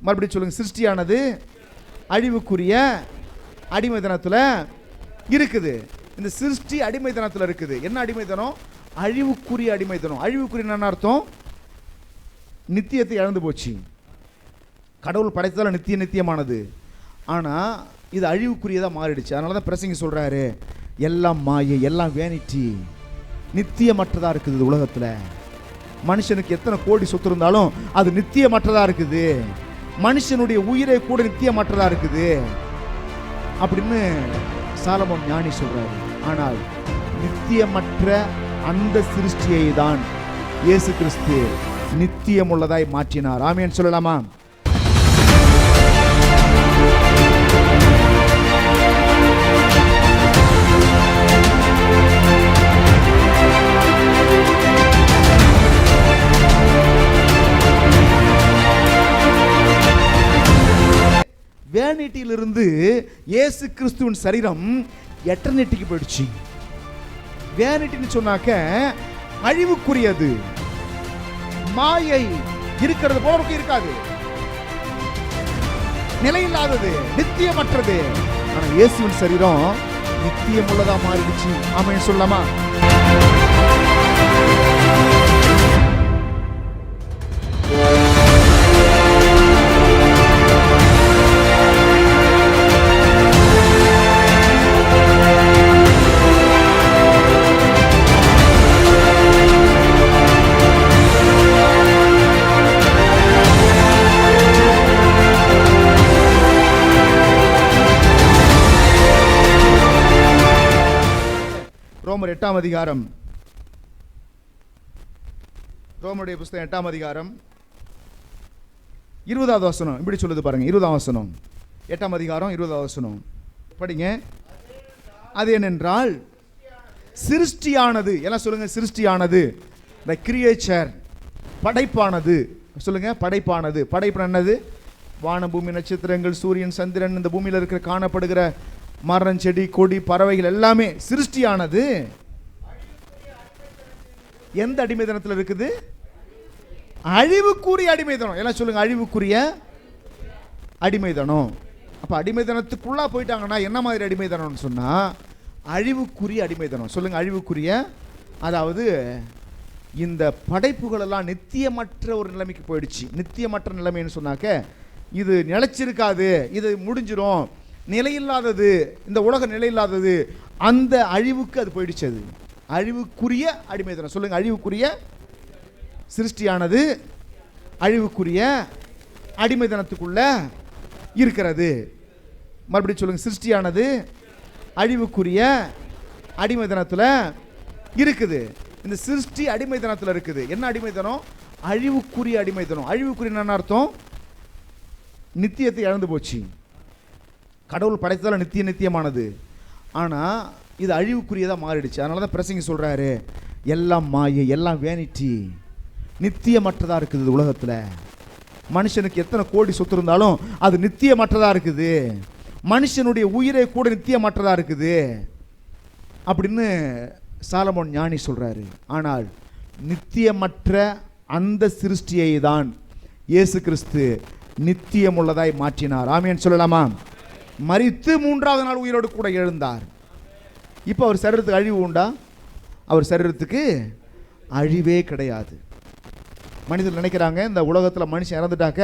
மறுபடியும் சொல்லுங்க. சிருஷ்டியானது அழிவுக்குரிய அடிமைத்தனத்தில் இருக்குது. இந்த சிருஷ்டி அடிமைத்தனத்தில் இருக்குது. என்ன அடிமைத்தனம்? அழிவுக்குரிய அடிமைத்தனம். அழிவுக்குரிய என்ன அர்த்தம்? நித்தியத்தை இழந்து போச்சு. கடவுள் படைத்ததால் நித்தியமானது, ஆனால் இது அழிவுக்குரியதாக மாறிடுச்சு. அதனால தான் பிரசங்கி சொல்கிறாரு, எல்லாம் மாயை, எல்லாம் வேனிட்டி, நித்தியமற்றதாக இருக்குது உலகத்தில். மனுஷனுக்கு எத்தனை கோடி சொத்து இருந்தாலும் அது நித்தியமற்றதாக இருக்குது. மனுஷனுடைய உயிரை கூட நித்தியமற்றதாக இருக்குது அப்படின்னு சாலமோன் ஞானி சொல்றாரு. ஆனால் நித்தியமற்ற அந்த சிருஷ்டியை தான் இயேசு கிறிஸ்து நித்தியமுள்ளதாய் மாற்றினார். ஆமென் சொல்லலாமா? வேனிட்டியிலிருந்து இயேசு கிறிஸ்துவின் சரீரம் எட்டர்னிட்டிக்கு போயிடுச்சு. வேனிட்டின்னு சொன்னாக்க அழிவுக்குரியது, மாயை, இருக்கிறது போல இருக்காது, நிலையில்லாதது, நித்தியமற்றது. ஆனா இயேசுவின் சரீரம் நித்தியமுள்ளதா மாறிடுச்சு. ஆமென் சொல்லலாமா? ரோமர் 8ஆம் அதிகாரம், ரோமருடைய புத்தகம் 8ஆம் அதிகாரம் 20வது வசனம் இப்படி சொல்லுது பாருங்க. 20ஆம் வசனம், 8ஆம் அதிகாரம் 20வது வசனம் படிங்க. அது என்னென்றால் சிருஷ்டியானது, எல்லாம் சொல்லுங்க, சிருஷ்டியானது, the creature, படைப்பானது சொல்லுங்க. படைப்பானது, படைப்பு என்னது? வான பூமி, நட்சத்திரங்கள், சூரியன், சந்திரன், இந்த பூமியில் இருக்கிற காணப்படுகிற மரம், செடி, கொடி, பறவைகள் எல்லாமே சிருஷ்டியானது எந்த அடிமைத்தனத்தில் இருக்குது? அழிவுக்குரிய அடிமைத்தனம். எல்லாம் சொல்லுங்க, அழிவுக்குரிய அடிமைத்தனம். அப்ப அடிமைத்தனத்துக்குள்ளா போயிட்டாங்கன்னா என்ன மாதிரி அடிமைத்தனம்னு சொன்னா அழிவுக்குரிய அடிமைத்தனம். சொல்லுங்க, அழிவுக்குரிய. அதாவது இந்த படைப்புகள் எல்லாம் நித்தியமற்ற ஒரு நிலைமைக்கு போயிடுச்சு. நித்தியமற்ற நிலைமைன்னு சொன்னாக்க இது நிலைச்சிருக்காது, இது முடிஞ்சிடும், நிலையில்லாதது, இந்த உலகம் நிலையில்லாதது, அந்த அழிவுக்கு அது போயிடுச்சு. அது அழிவுக்குரிய அடிமைத்தனம். சொல்லுங்க, அழிவுக்குரிய. சிருஷ்டியானது அழிவுக்குரிய அடிமைத்தனத்துக்குள்ள இருக்கிறது. மறுபடியும் சொல்லுங்க. சிருஷ்டியானது அழிவுக்குரிய அடிமைத்தனத்தில் இருக்குது. இந்த சிருஷ்டி அடிமைத்தனத்தில் இருக்குது. என்ன அடிமைத்தனம்? அழிவுக்குரிய அடிமைத்தனம். அழிவுக்குரிய என்ன அர்த்தம்? நித்தியத்தை இழந்து போச்சு. கடவுள் படைத்ததால் நித்தியமானது, ஆனால் இது அழிவுக்குரியதாக மாறிடுச்சு. அதனால தான் பிரசங்கி சொல்கிறாரு, எல்லாம் மாயை, எல்லாம் வேனிட்டி, நித்தியமற்றதாக இருக்குது உலகத்தில். மனுஷனுக்கு எத்தனை கோடி சொத்து இருந்தாலும் அது நித்தியமற்றதாக இருக்குது. மனுஷனுடைய உயிரை கூட நித்தியமற்றதாக இருக்குது அப்படின்னு சாலமோன் ஞானி சொல்கிறாரு. ஆனால் நித்தியமற்ற அந்த சிருஷ்டியை தான் இயேசு கிறிஸ்து நித்தியமுள்ளதாய் மாற்றினார். ஆமென் சொல்லலாமா? மரித்து 3வது நாள் உயிரோடு கூட எழுந்தார். இப்போ அவர் சரீரத்துக்கு அழிவு உண்டா? அவர் சரீரத்துக்கு அழிவே கிடையாது. மனிதர்கள் நினைக்கிறாங்க இந்த உலகத்தில் மனுஷன் இறந்துட்டாக்க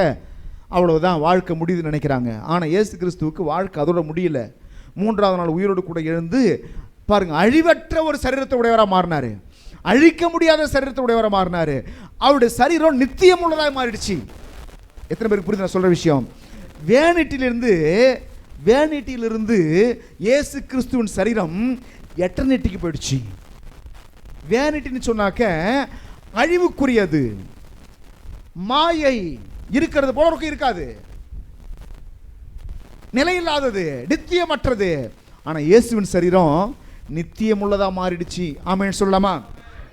அவ்வளவுதான், வாழ்க்கை முடியுதுன்னு நினைக்கிறாங்க. ஆனால் இயேசு கிறிஸ்துவுக்கு வாழ்க்கை அதோட முடியல. 3வது நாள் உயிரோடு கூட எழுந்து பாருங்க, அழிவற்ற ஒரு சரீரத்தை உடையவராக மாறினாரு. அழிக்க முடியாத சரீரத்தை உடையவராக மாறினாரு. அவருடைய சரீரம் நித்தியம் உள்ளதாக மாறிடுச்சு. எத்தனை பேருக்கு புரியுது நான் சொல்ற விஷயம்? வேனிட்டியிலிருந்து இயேசு கிறிஸ்துவின் சரீரம் எட்டர்னிட்டிக்கு போயிடுச்சு. வேனிட்டின்னு சொன்னாக்க அழிவுக்குரியது, மாயை, இருக்கிறது போல இருக்காது, நிலையில்லாதது, நித்தியமற்றது. ஆனா இயேசுவின் சரீரம் நித்தியமுள்ளதா மாறிடுச்சு. ஆமென் சொல்லலாமா?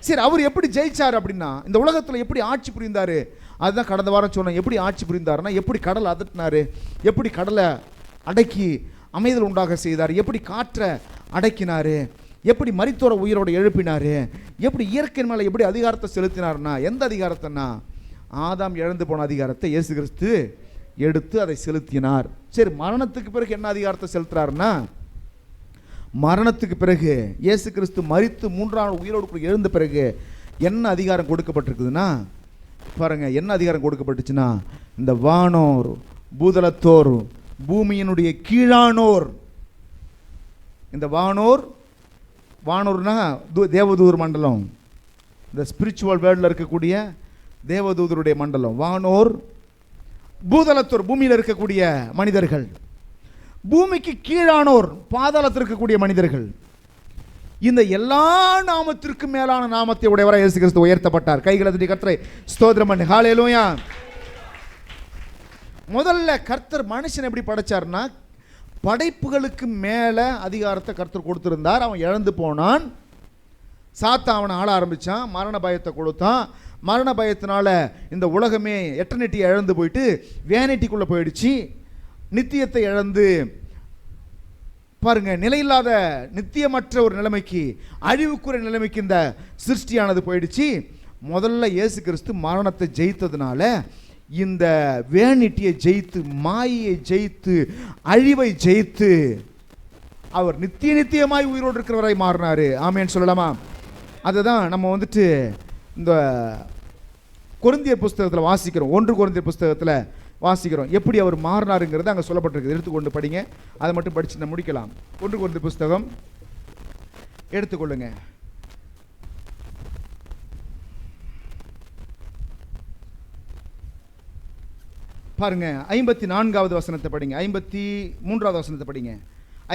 சரி, அவர் எப்படி ஜெயிச்சார் அப்படின்னா, இந்த உலகத்தில் எப்படி ஆட்சி புரிந்தாரு? அதுதான் கடந்த வாரம் சொன்னேன். எப்படி ஆட்சி புரிந்தாருன்னா, எப்படி கடலை அதட்டினாரு, எப்படி கடலை அடக்கி அமைதல் உண்டாக செய்தார், எப்படி காற்றை அடக்கினாரு, எப்படி மரித்தோரை உயிரோடு எழுப்பினாரு, எப்படி இயற்கை மேலே எப்படி அதிகாரத்தை செலுத்தினார்னா, எந்த அதிகாரத்தைன்னா ஆதாம் இழந்து போன அதிகாரத்தை இயேசு கிறிஸ்து எடுத்து அதை செலுத்தினார். சரி, மரணத்துக்கு பிறகு என்ன அதிகாரத்தை செலுத்துறாருன்னா, மரணத்துக்கு பிறகு இயேசு கிறிஸ்து மரித்து 3ஆம் நாள் உயிரோடு எழுந்த பிறகு என்ன அதிகாரம் கொடுக்கப்பட்டிருக்குதுன்னா பாருங்க, என்ன அதிகாரம் கொடுக்கப்பட்டுச்சுன்னா, இந்த வானோர் பூதலத்தோர் பூமியினுடைய கீழானோர், இந்த வானோர்னா தேவதூதர் மண்டலம், இந்த ஸ்பிரிச்சுவல் வேர்ல்டில் இருக்கக்கூடிய தேவதூதருடைய மண்டலம். வானோர் பூதலத்தோர் பூமியில் இருக்கக்கூடிய மனிதர்கள், பூமிக்கு கீழானோர் பாதாளத்தில் இருக்கக்கூடிய மனிதர்கள். இந்த எல்லா நாமத்திற்கும் மேலான நாமத்தை உடையவராய் இயேசு கிறிஸ்து உயர்த்தப்பட்டார். கைகளை தட்டி கர்த்தரை ஸ்தோத்திரம் பண்ணு. ஹல்லேலூயா. முதல்ல கர்த்தர் மனுஷன் எப்படி படைச்சார்னா, படைப்புகளுக்கு மேல அதிகாரத்தை கர்த்தர் கொடுத்திருந்தார். அவன் இழந்து போனான். சாத்தான் அவனை ஆள ஆரம்பிச்சான், மரண பயத்தை கொடுத்தான். மரண பயத்தினால இந்த உலகமே எட்டர்னிட்டியை இழந்து போயிட்டு வேனிட்டிக்குள்ள போயிடுச்சு. நித்தியத்தை இழந்து பாருங்க, நிலையில்லாத நித்தியமற்ற ஒரு நிலைமைக்கு, அழிவுக்குரிய நிலைமைக்கு இந்த சிருஷ்டியானது போயிடுச்சு. முதல்ல இயேசு கிறிஸ்து மரணத்தை ஜெயித்ததுனால இந்த வேனிட்டியை ஜெயித்து, மாயை ஜெயித்து, அழிவை ஜெயித்து அவர் நித்தியமாய் உயிரோடு இருக்கிறவரை மாறினாரு. ஆமேன்னு சொல்லலாமா? அதுதான் நம்ம இந்த கொரிந்தியர் புஸ்தகத்தில் வாசிக்கிறோம். 1 கொரிந்தியர் புஸ்தகத்தில் வாசிக்கிறோம் எப்படி அவர் மாறினாருங்கிறது அங்கே சொல்லப்பட்டிருக்கு. எடுத்துக்கொண்டு படிங்க, அதை மட்டும் படிச்சு நம்ம முடிக்கலாம். 1 கொரிந்தியர் புஸ்தகம் எடுத்துக்கொள்ளுங்க. பாருங்க, 54வது வசனத்தை படிங்க, 53வது வசனத்தை படிங்க.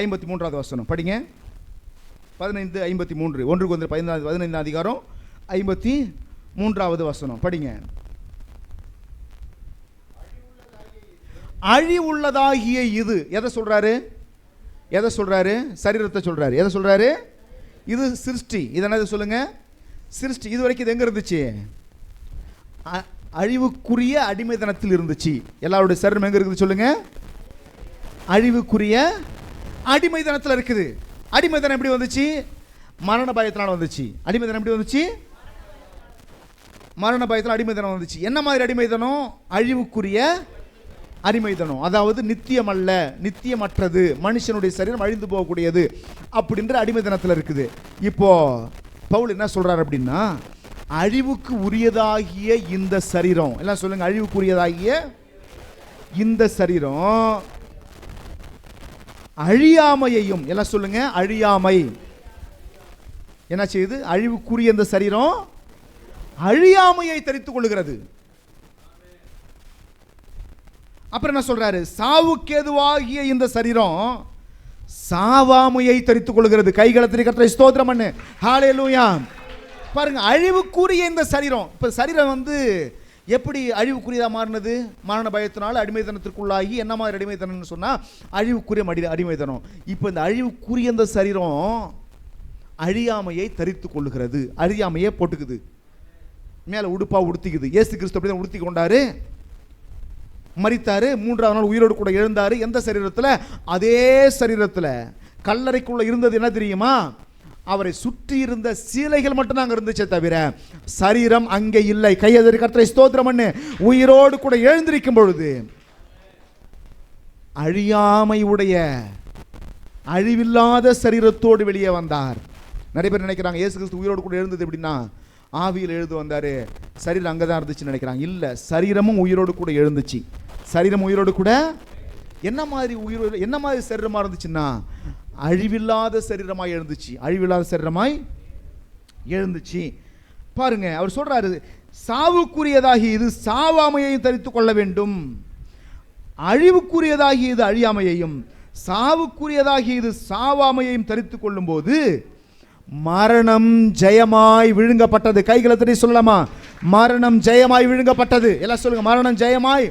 53வது வசனம் படிங்க. 15, 53. 1 கொரிந்தியர் 15 அதிகாரம் 53வது வசனம் படிங்க. அழிவுள்ளதாகிய இது எதை சொல்றாரு? எதை சொல்றாரு? சரீரத்தை சொல்றாரு. எதை சொல்றாரு? இது சிருஷ்டி. இது என்னது சொல்லுங்க? சிருஷ்டி. இது வரைக்கும் இது எங்க இருந்துச்சு? அழிவுக்குரிய அடிமைத்தனத்தில் இருந்துச்சு. எல்லாருடைய சரீரம் எங்க இருக்குது சொல்லுங்க? அழிவுக்குரிய அடிமைத்தனத்தில் இருக்குது. அடிமைத்தனம் எப்படி வந்துச்சு? மரண பயத்தினால வந்துச்சு. அடிமைத்தனம் எப்படி வந்துச்சு? மரண பயத்தில் அடிமைத்தனம் வந்துச்சு. என்ன மாதிரி அடிமைத்தனம்? அழிவுக்குரிய அடிமைத்தனம். அதாவது நித்தியம் அல்ல, நித்தியமற்றது, மனுஷனுடைய சரீரம் அழிந்து போகக்கூடியது அப்படின்ற அடிமைத்தனத்தில் இருக்குது. இப்போ பவுல் என்ன சொல்றாரு அப்படின்னா, அழிவுக்கு உரியதாகிய இந்த சரீரம், எல்லாம் சொல்லுங்க, அழிவுக்குரியதாகிய இந்த சரீரம் அழியாமையையும், எல்லாம் சொல்லுங்க, அழியாமை என்ன செய்யுது? அழிவுக்குரிய இந்த சரீரம் அழியாமையை தரித்துக் கொள்ளுகிறது. அப்புறம் என்ன சொல்றாரு? சாவுக்கேதுவாகிய இந்த சரீரம் சாவாமையை தரித்துக் கொள்ளுகிறது. கைகளை தட்டி கர்த்தரை ஸ்தோத்திரம் பண்ணு. ஹல்லேலூயா. பாருங்க, அழிவுக்குரிய இந்த சரீரம். இப்ப சரீரம் எப்படி அழிவுக்குரியதா மாறினது? மரண பயத்தினால அடிமைத்தனத்திற்குள்ளாகி என்ன மாதிரி அடிமைத்தனம்னு சொன்னா அழிவுக்குரிய அடிமைத்தனம். இப்ப இந்த அழிவுக்குரிய இந்த சரீரம் அழியாமையை தரித்துக் கொள்ளுகிறது. அழியாமையை போட்டுக்குது, மேல உடுப்பா உடுத்திக்குது. இயேசு கிறிஸ்து அப்படிதான் உடுத்தி கொண்டாரு, மரித்தாரு, 3ஆம் நாள் உயிரோடு கூட எழுந்தாரு. எந்த சரீரத்தில்? அதே சரீரத்தில். கல்லறைக்குள்ள இருந்தது என்ன தெரியுமா? அவரை சுற்றி இருந்த சீலைகள் மட்டும் அங்க இருந்துச்சே தவிர சரீரம் அங்கே இல்லை. கையெதிரி கர்த்தரை ஸ்தோத்திரம் பண்ணு. உயிரோடு கூட எழுந்திருக்கும் பொழுது அழியாமை உடைய அழிவில்லாத சரீரத்தோடு வெளியே வந்தார். நிறைய பேர் நினைக்கிறாங்க இயேசு கிறிஸ்து உயிரோடு கூட எழுந்தது எப்படின்னா ஆவியில் எழுந்து வந்தாரு, சரீரம் அங்கதான் இருந்துச்சுன்னு நினைக்கிறாங்க. இல்ல, சரீரமும் உயிரோடு கூட எழுந்துச்சு. சரீரம் உயிரோடு கூட என்ன மாதிரி உயிரோடு, என்ன மாதிரி சரீரமா இருந்துச்சுன்னா அழிவில்லாத சரீரமாய் எழுந்துச்சு. அழிவில்லாத சரீரமாய் எழுந்துச்சு. பாருங்க, அவர் சொல்றாரு, சாவுக்குரியதாகி இது சாவாமையையும் தரித்துக் கொள்ள வேண்டும். அழிவுக்குரியதாகி இது அழியாமையையும், சாவுக்குரியதாகி இது சாவாமையையும் தரித்துக் கொள்ளும் போது மரணம் ஜெயமாய் விழுங்கப்பட்டது. கைகளை தட்டி சொல்லலாமா? மரணம் ஜெயமாய் விழுங்கப்பட்டது. எல்லாம் சொல்லுங்க, மரணம் ஜெயமாய்